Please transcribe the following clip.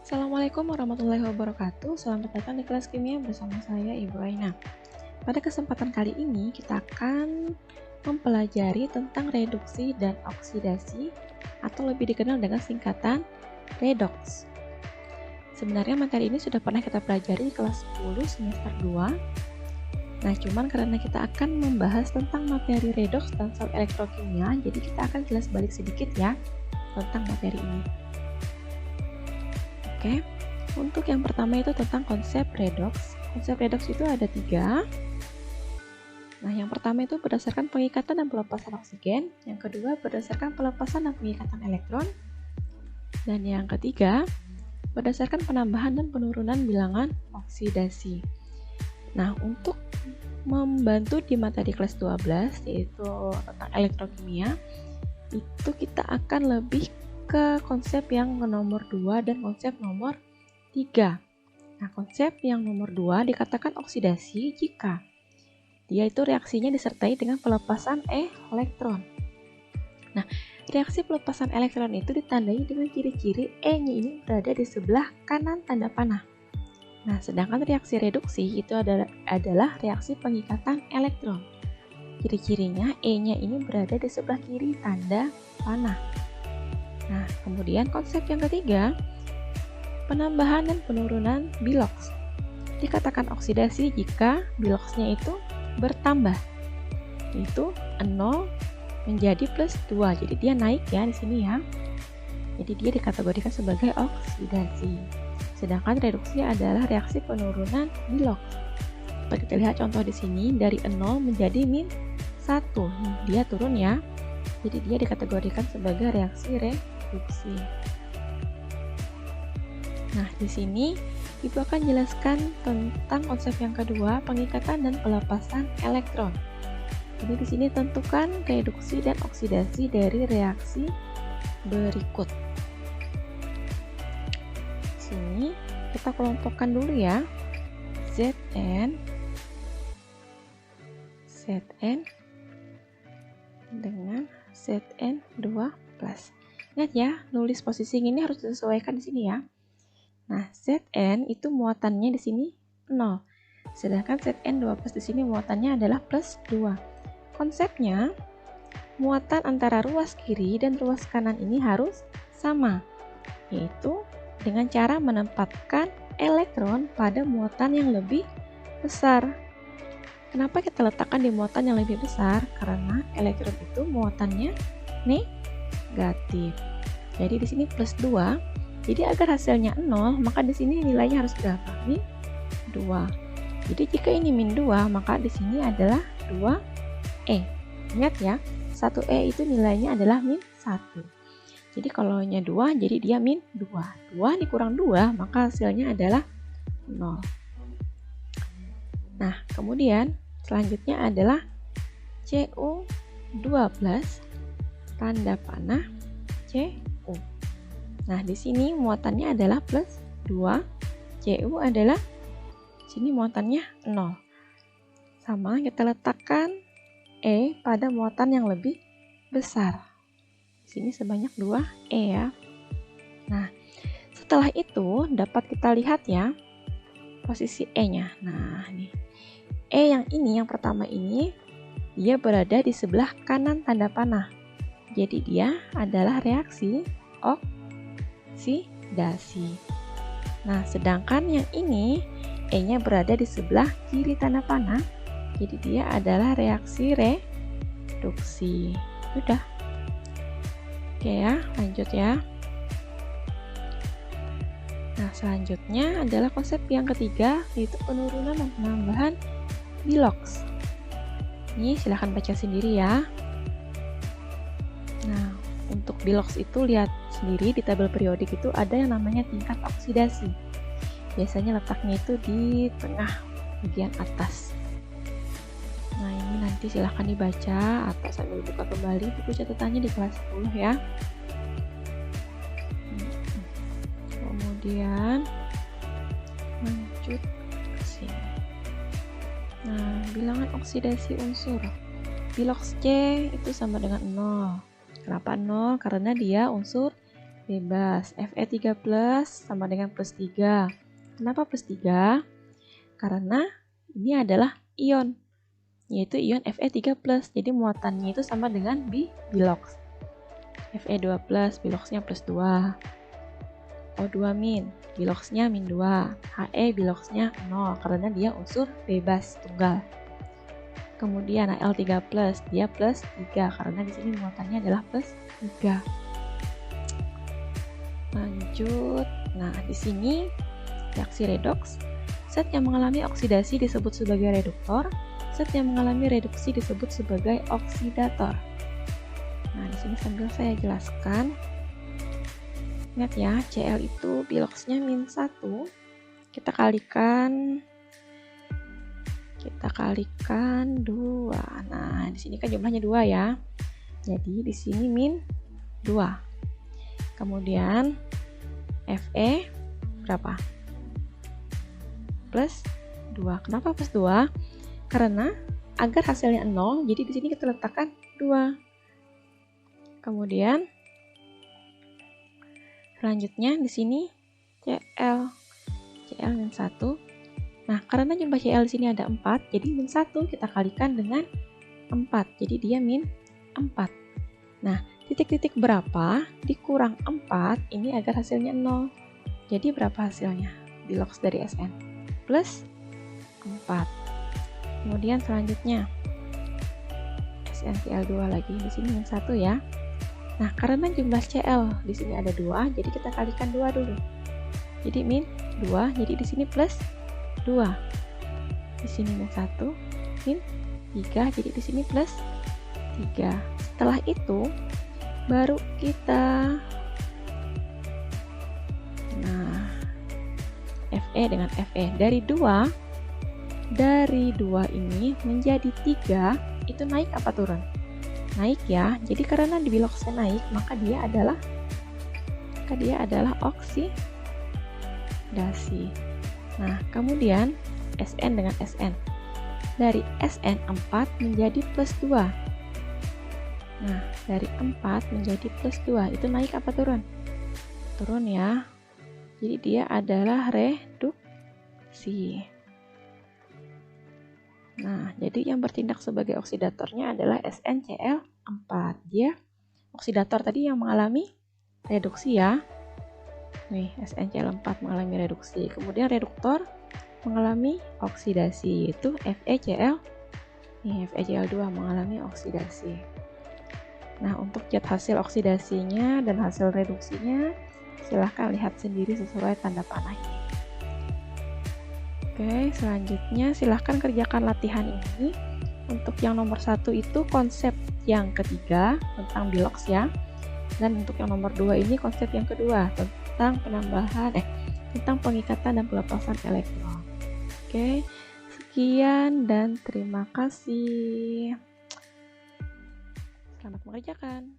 Assalamualaikum warahmatullahi wabarakatuh. Selamat datang di kelas kimia bersama saya Ibu Aina. Pada kesempatan kali ini kita akan mempelajari tentang reduksi dan oksidasi atau lebih dikenal dengan singkatan redoks. Sebenarnya materi ini sudah pernah kita pelajari di kelas 10 semester 2. Nah, cuman karena kita akan membahas tentang materi redoks dan sel elektrokimia, jadi kita akan jelas balik sedikit ya tentang materi ini. Oke, untuk yang pertama itu tentang konsep redoks. Konsep redoks itu ada 3. Nah, yang pertama itu berdasarkan pengikatan dan pelepasan oksigen. Yang kedua berdasarkan pelepasan dan pengikatan elektron. Dan yang ketiga berdasarkan penambahan dan penurunan bilangan oksidasi. Nah, untuk membantu di materi kelas 12 yaitu tentang elektrokimia, itu kita akan lebih ke konsep yang nomor 2 dan konsep nomor 3. Nah, konsep yang nomor 2 dikatakan oksidasi jika dia itu reaksinya disertai dengan pelepasan elektron. Nah, reaksi pelepasan elektron itu ditandai dengan ciri-ciri E-nya ini berada di sebelah kanan tanda panah. Nah, sedangkan reaksi reduksi itu adalah reaksi pengikatan elektron. Ciri-cirinya E-nya ini berada di sebelah kiri tanda panah. Nah, kemudian konsep yang ketiga, penambahan dan penurunan biloks. Dikatakan oksidasi jika biloksnya itu bertambah. Itu 0 menjadi plus 2. Jadi dia naik ya di sini ya. Jadi dia dikategorikan sebagai oksidasi. Sedangkan reduksi adalah reaksi penurunan biloks. Kita lihat contoh di sini dari 0 menjadi min 1. Dia turun ya. Jadi dia dikategorikan sebagai reaksi reduksi. Nah, di sini Ibu akan jelaskan tentang konsep yang kedua, pengikatan dan pelepasan elektron. Jadi di sini tentukan reduksi dan oksidasi dari reaksi berikut. Di sini kita kelompokkan dulu ya. Zn dengan Zn2+. Ingat ya, nulis posisi ini harus disesuaikan di sini ya. Nah, Zn itu muatannya di sini 0. Sedangkan Zn2+ di sini muatannya adalah plus 2. Konsepnya, muatan antara ruas kiri dan ruas kanan ini harus sama, yaitu dengan cara menempatkan elektron pada muatan yang lebih besar. Kenapa kita letakkan di muatan yang lebih besar? Karena elektron itu muatannya negatif. Jadi di sini plus 2. Jadi agar hasilnya 0, maka di sini nilainya harus berapa? Min 2. Jadi jika ini min 2, maka di sini adalah 2E. Ingat ya, 1E itu nilainya adalah min 1. Jadi kalau nya 2, jadi dia min 2. 2 dikurang 2, maka hasilnya adalah 0. Nah, kemudian selanjutnya adalah Cu2+ tanda panah Cu. Nah, di sini muatannya adalah plus 2, Cu adalah sini muatannya 0. Sama, kita letakkan E pada muatan yang lebih besar. Di sini sebanyak 2E ya. Nah, setelah itu dapat kita lihat ya posisi E-nya. Nah, nih. E yang ini, yang pertama ini, dia berada di sebelah kanan tanda panah. Jadi dia adalah reaksi oksidasi. Nah, sedangkan yang ini, E-nya berada di sebelah kiri tanda panah. Jadi dia adalah reaksi reduksi. Sudah. Oke ya, lanjut ya. Nah, selanjutnya adalah konsep yang ketiga, yaitu penurunan dan penambahan biloks. Ini silahkan baca sendiri ya. Nah, untuk biloks itu lihat sendiri di tabel periodik itu ada yang namanya tingkat oksidasi. Biasanya letaknya itu di tengah bagian atas. Nah, ini nanti silahkan dibaca atau sambil buka kembali buku catatannya di kelas 10 ya. Kemudian lanjut ke sini. Nah, bilangan oksidasi unsur. Biloks C itu sama dengan 0. Kenapa 0? Karena dia unsur bebas. Fe3+ sama dengan plus 3. Kenapa plus 3? Karena ini adalah ion, yaitu ion Fe3+. Jadi muatannya itu sama dengan bilox. Fe2+, biloxnya plus 2. O2-, biloxnya -2. He, biloxnya 0, karena dia unsur bebas tunggal. Kemudian Al3+, dia plus 3, karena di sini muatannya adalah plus 3. Lanjut. Nah, di sini reaksi redoks, zat yang mengalami oksidasi disebut sebagai reduktor, zat yang mengalami reduksi disebut sebagai oksidator. Nah, di sini sambil saya jelaskan. Ingat ya, Cl itu biloxnya -1. Kita kalikan 2. Nah, di sini kan jumlahnya 2 ya. Jadi di sini -2. Kemudian Fe berapa? Plus 2. Kenapa plus 2? Karena agar hasilnya 0, jadi di sini kita letakkan 2. Kemudian selanjutnya di sini Cl -1. Nah, karena jumlah Cl di sini ada 4, jadi -1 kita kalikan dengan 4. Jadi dia -4. Nah, titik-titik berapa dikurang 4 ini agar hasilnya 0. Jadi berapa hasilnya? Bilox dari Sn plus 4. Kemudian selanjutnya SnCl2 lagi, di sini -1 ya. Nah, karena jumlah Cl di sini ada 2, jadi kita kalikan 2 dulu. Jadi -2, jadi di sini plus 2. Di sini -1, -3, jadi di sini plus 3. Setelah itu baru kita Fe dengan Fe dari 2 ini menjadi 3, itu naik apa turun? Naik ya. Jadi karena di biloxnya naik, maka dia adalah oksidasi. Nah, kemudian Sn dengan Sn. Dari Sn4 menjadi plus 2. Nah, dari 4 menjadi plus 2, itu naik apa turun? Turun ya. Jadi dia adalah reduksi. Nah, jadi yang bertindak sebagai oksidatornya adalah SnCl4. Dia oksidator tadi yang mengalami reduksi ya. Nih, SnCl4 mengalami reduksi. Kemudian reduktor mengalami oksidasi, yaitu FeCl. Nih, FeCl2 mengalami oksidasi. Nah, untuk zat hasil oksidasinya dan hasil reduksinya, silahkan lihat sendiri sesuai tanda panah ini. Oke, selanjutnya silahkan kerjakan latihan ini. Untuk yang nomor 1 itu konsep yang ketiga tentang bilox ya. Dan untuk yang nomor 2 ini konsep yang kedua tentang tentang pengikatan dan pelepasan elektron. Oke, sekian dan terima kasih. Selamat mengerjakan.